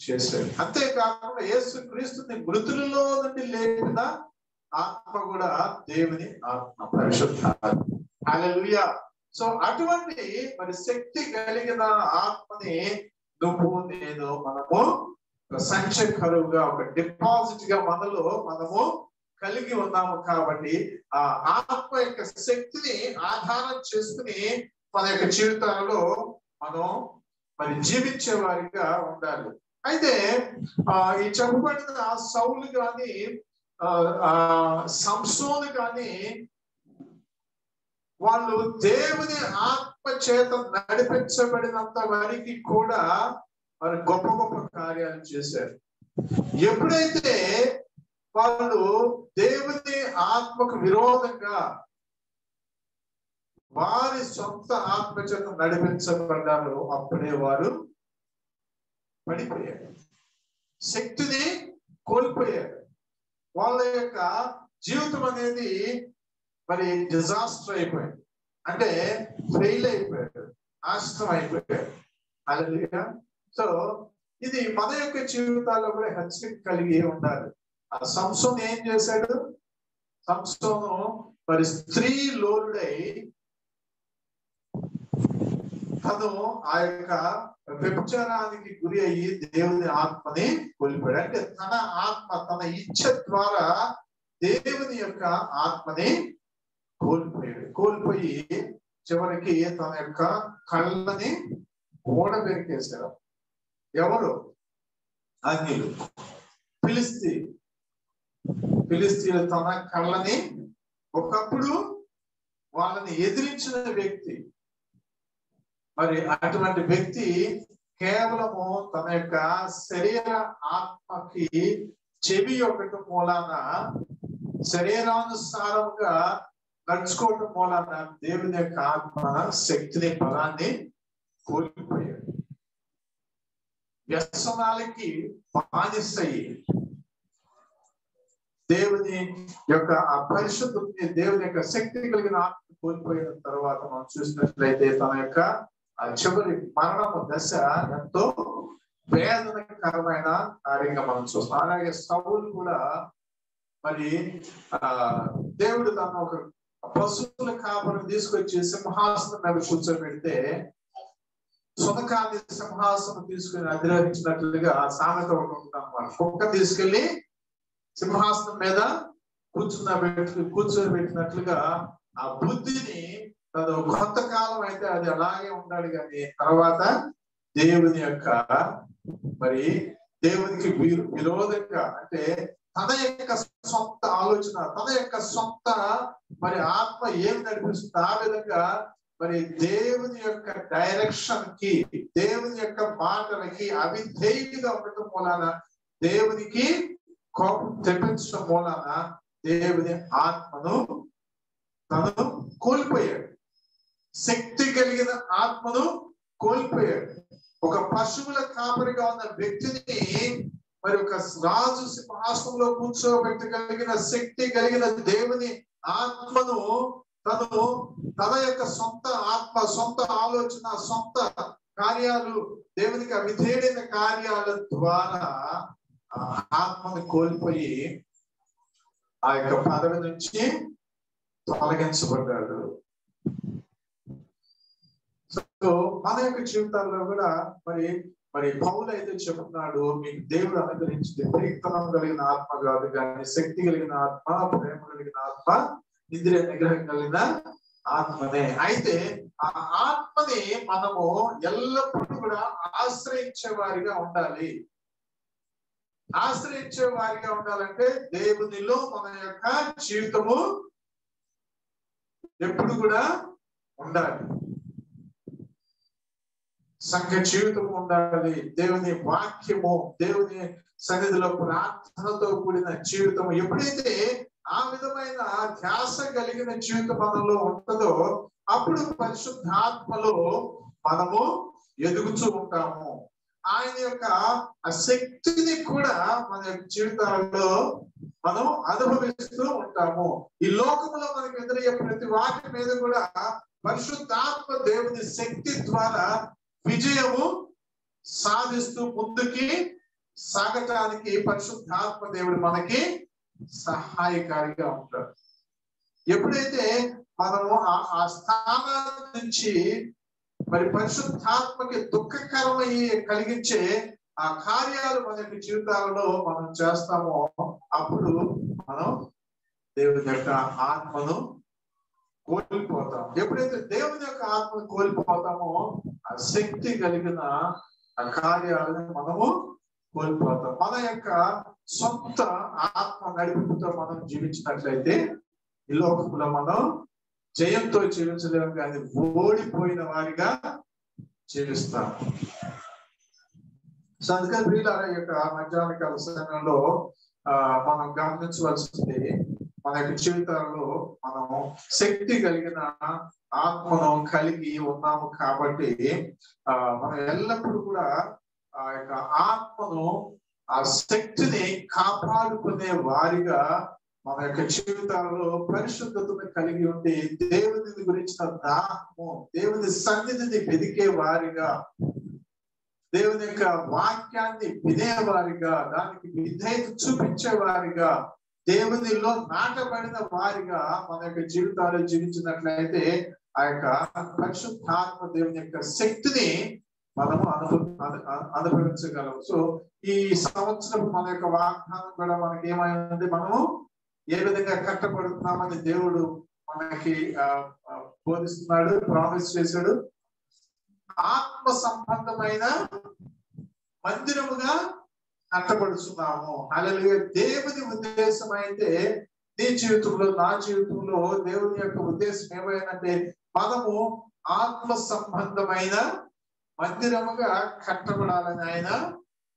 చేశాడు. అంతేకాకుండా యేసుక్రీస్తుని మృతులలో నుండి లేపిన ఆత్మ కూడా దేవుని ఆత్మ, పరిశుద్ధాత్మ. హల్లెలూయా. సో అటువంటి మరి శక్తి కలిగిన ఆత్మని నువ్వు నేను మనము సంచకరువుగా, ఒక డిపాజిట్ గా మనము కలిగి ఉన్నాము. కాబట్టి ఆ ఆత్మ యొక్క శక్తిని ఆధారం చేసుకుని మన యొక్క జీవితాలలో మనం మరి జీవించే వారిగా ఉండాలి. అయితే ఈ చెప్పబడిన సౌలు గాని సంసోను గాని వాళ్ళు దేవుని ఆత్మ చేత నడిపించబడినంత వరకు కూడా వారు గొప్ప గొప్ప కార్యాలు చేశారు. ఎప్పుడైతే వాళ్ళు దేవుని ఆత్మకు విరోధంగా వారి సొంత ఆత్మ చేత నడిపించబడ్డారు, అప్పుడే వారు పడిపోయారు, శక్తిని కోల్పోయారు. వాళ్ళ యొక్క జీవితం అనేది మరి డిజాస్టర్ అయిపోయింది, అంటే ఫెయిల్ అయిపోయారు, నాశనం అయిపోయారు. హల్లెలూయా. సో ఇది మన యొక్క జీవితాల్లో కూడా హెచ్చరిక కలిగి ఉండాలి. ఆ సంసోను ఏం చేశాడు? సంసోను మరి స్త్రీ లోలుడై తను ఆ యొక్క వ్యభిచారానికి గురి అయ్యి దేవుని ఆత్మని కోల్పోయాడు. అంటే తన ఆత్మ, తన ఇచ్చ ద్వారా దేవుని యొక్క ఆత్మని కోల్పోయి చివరికి తన యొక్క కళ్ళని ఓడబెరికేశారు. ఎవరు? అన్యులు, ఫిలిస్తీన్లు తన కళ్ళని, ఒకప్పుడు వాళ్ళని ఎదిరించిన వ్యక్తి, మరి అటువంటి వ్యక్తి కేవలము తన యొక్క శరీర ఆత్మకి చెవి ఒకటి మూలాన, శరీరానుసారంగా నడుచుకోవటం మూలాన దేవుని యొక్క ఆత్మ శక్తిని, బలాన్ని కోల్పోయాడు. వ్యసనాలకి బానిసయ్యి దేవుని యొక్క ఆ పరిశుద్ధతని, దేవుని యొక్క శక్తి కలిగిన ఆత్మ కోల్పోయిన తర్వాత మనం చూసినట్లయితే తన యొక్క ఆ చివరి మరణము దశ ఎంతో వేదనకరమైన కార్యంగా మనం చూస్తాం. అలాగే సౌలు కూడా మరి దేవుడు తన ఒక పశువుల కాపరిని తీసుకొచ్చి సింహాసనం మీద కూర్చోబెడితే సునకాన్ని సింహాసనం తీసుకుని అధిరోహించినట్లుగా సామెత ఒకటి ఉంటుంది. కుక్క తీసుకెళ్లి సింహాసనం మీద కూర్చోబెట్టినట్లుగా ఆ బుద్ధిని తను కొంతకాలం అయితే అది అలాగే ఉండాలి, కానీ తర్వాత దేవుని యొక్క మరి దేవునికి విరోధంగా, అంటే తన యొక్క సొంత ఆలోచన, తన యొక్క సొంత మరి ఆత్మ ఏమి నడిపిస్తుంది ఆ విధంగా మరి దేవుని యొక్క డైరెక్షన్ కి, దేవుని యొక్క మాటలకి అవిధేయుడిగా ఉండటం మూలాన, దేవునికి కోపం తెప్పించడం మూలాన దేవుని ఆత్మను తను కోల్పోయాడు. శక్తి కలిగిన ఆత్మను కోల్పోయాడు. ఒక పశువుల కాపరిగా ఉన్న వ్యక్తిని మరి ఒక రాజు సింహాసనంలో కూర్చోబెట్టగలిగిన శక్తి కలిగిన దేవుని ఆత్మను తను తన యొక్క సొంత ఆత్మ, సొంత ఆలోచన, సొంత కార్యాలు, దేవునికి అవిధేయుడైన కార్యాల ద్వారా ఆత్మను కోల్పోయి ఆ యొక్క పదవి నుంచి తొలగించబడ్డాడు. సో మన యొక్క జీవితాల్లో కూడా మరి పౌలు అయితే చెప్తున్నాడు, మీకు దేవుడు అనుగ్రహించింది ప్రేక్తనం కలిగిన ఆత్మ కాదు, కానీ శక్తి కలిగిన ఆత్మ, ప్రేమ కలిగిన ఆత్మ, ఇంద్రియ నిగ్రహం కలిగిన ఆత్మనే. అయితే ఆ ఆత్మని మనము ఎల్లప్పుడూ కూడా ఆశ్రయించే వారిగా ఉండాలి. ఆశ్రయించే వారిగా ఉండాలంటే దేవునిలో మన యొక్క జీవితము ఎప్పుడు కూడా ఉండాలి. సంఘ జీవితం ఉండాలి. దేవుని వాక్యము, దేవుని సన్నిధిలో ప్రార్థనతో కూడిన జీవితం. ఎప్పుడైతే ఆ విధమైన ధ్యాస కలిగిన జీవితం మనలో ఉంటుందో అప్పుడు పరిశుద్ధాత్మలో మనము ఎదుగుతూ ఉంటాము. ఆయన యొక్క ఆ శక్తిని కూడా మన యొక్క జీవితాల్లో మనం అనుభవిస్తూ ఉంటాము. ఈ లోకంలో మనకు ఎదురయ్యే ప్రతి వాటి మీద కూడా పరిశుద్ధాత్మ దేవుని శక్తి ద్వారా విజయము సాధిస్తూ ముందుకి సాగటానికి పరిశుద్ధాత్మ దేవుడు మనకి సహాయకారిగా ఉంటాడు. ఎప్పుడైతే మనము ఆ స్థానం నుంచి మరి పరిశుద్ధాత్మకి దుఃఖకరమయ్యి కలిగించే ఆ కార్యాలు మన యొక్క జీవితాలలో మనం చేస్తామో అప్పుడు మనం దేవుని యొక్క ఆత్మను కోల్పోతాం. ఎప్పుడైతే దేవుని యొక్క ఆత్మను కోల్పోతామో ఆ శక్తి కలిగిన ఆ కార్యాలను మనము కోల్పోతాం. మన యొక్క సొంత ఆత్మ నడిపుతో మనం జీవించినట్లయితే ఈ లోకంలో మనం జయంతో జీవించలేము, కానీ ఓడిపోయిన వారిగా జీవిస్తాం. సో అందుకని ప్రియులారా, యొక్క మధ్యాహ్న కాల సమయంలో మనం గమనించవలసింది, మన యొక్క జీవితాల్లో మనం శక్తి కలిగిన ఆత్మను కలిగి ఉన్నాము కాబట్టి మనం ఎల్లప్పుడూ కూడా ఆ యొక్క ఆత్మను, ఆ శక్తిని కాపాడుకునే వారిగా మన యొక్క జీవితాల్లో పరిశుద్ధతను కలిగి ఉండి దేవుని గురించిన దాహము, దేవుని సన్నిధిని వెదికే వారిగా, దేవుని యొక్క వాక్యాన్ని వినేవారిగా, దానికి విధేయత చూపించే వారిగా, దేవునిలో నాటబడిన వారిగా మన యొక్క జీవితాలు జీవించినట్లయితే ఆ యొక్క పరిశుద్ధాత్మ దేవుని యొక్క శక్తిని మనము అనుభవించగలము. సో ఈ సంవత్సరం మన యొక్క వాగ్దానం కూడా మనకి ఏమైంది, మనము ఏ విధంగా కట్టబడుతున్నామని దేవుడు మనకి బోధిస్తున్నాడు, ప్రామిస్ చేశాడు. ఆత్మ సంబంధమైన మందిరముగా కట్టబడుతున్నాము. అలాగే దేవుని ఉద్దేశం అయితే నీ జీవితంలో, నా జీవితంలో దేవుని యొక్క ఉద్దేశం ఏమైందంటే మనము ఆత్మ సంబంధమైన మందిరముగా కట్టబడాలని ఆయన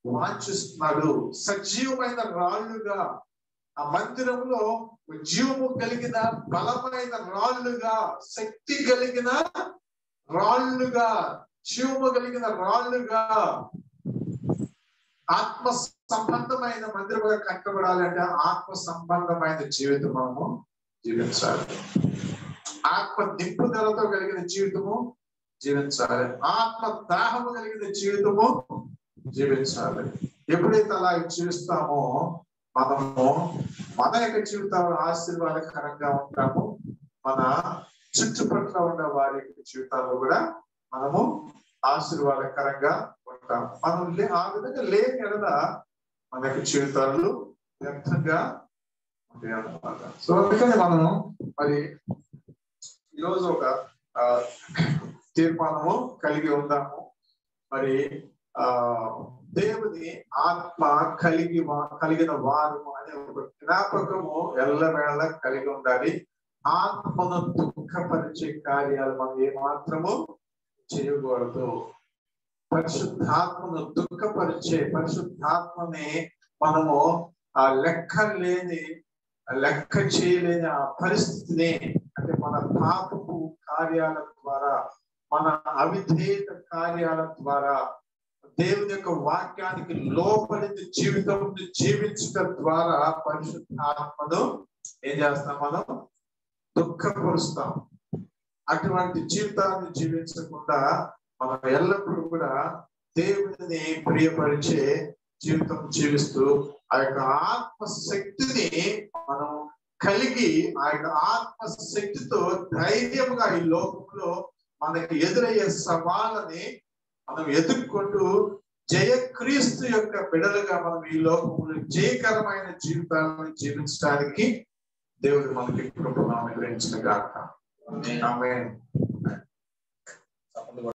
వాంఛిస్తున్నాడు. సజీవమైన రాళ్ళుగా ఆ మందిరంలో జీవము కలిగిన బలమైన రాళ్ళుగా, శక్తి కలిగిన రాళ్ళుగా, జీవము కలిగిన రాళ్ళుగా ఆత్మ సంబంధమైన మందిరముగా కట్టబడాలంటే ఆత్మ సంబంధమైన జీవితం మనము జీవించాలి. ఆత్మ నింపుదలతో కలిగిన జీవితము జీవించాలి. ఆత్మ దాహము కలిగిన జీవితము జీవించాలి. ఎప్పుడైతే అలా జీవిస్తామో మనము మన యొక్క జీవితాలు ఆశీర్వాదకరంగా ఉంటాము. మన చుట్టుపక్కల ఉన్న వారి యొక్క జీవితాల్లో కూడా మనము ఆశీర్వాదకరంగా ఉంటాము. మనం ఆ విధంగా లేని ఎడల మన యొక్క జీవితాలు వ్యర్థంగా ఉంటాయి అన్నమాట. సో అందుకని మనము మరి ఈరోజు ఒక తీర్మానము కలిగి ఉందాము. మరి దేవుని ఆత్మ కలిగిన వారు అనే ఒక జ్ఞాపకము ఎల్లవేళ కలిగి ఉండాలి. ఆత్మను దుఃఖపరిచే కార్యాలు మనం ఏమాత్రము చేయకూడదు. పరిశుద్ధాత్మను దుఃఖపరిచే పరిశుద్ధాత్మని మనము ఆ లెక్క చేయలేని ఆ పరిస్థితిని, అంటే మన పాపపు కార్యాల ద్వారా, మన అవిధేయత కార్యాల ద్వారా, దేవుని యొక్క వాక్యానికి లోబడి జీవితం జీవించడం ద్వారా పరిశుద్ధాత్మను ఏం చేస్తాం? మనం దుఃఖపరుస్తాం. అటువంటి జీవితాన్ని జీవించకుండా మనం ఎల్లప్పుడూ కూడా దేవుని ప్రియపరిచే జీవితం జీవిస్తూ ఆ యొక్క ఆత్మశక్తిని మనం కలిగి ఆ యొక్క ఆత్మశక్తితో ధైర్యంగా ఈ లోకంలో మనకి ఎదురయ్యే సవాళ్ళని మనం ఎదుర్కొంటూ జయక్రీస్తు యొక్క బిడలుగా మనం ఈ లోకంలో జయకరమైన జీవితాలను జీవించడానికి దేవుడు మనకి కృపను అనుగ్రహించిన గాక. ఆమేన్.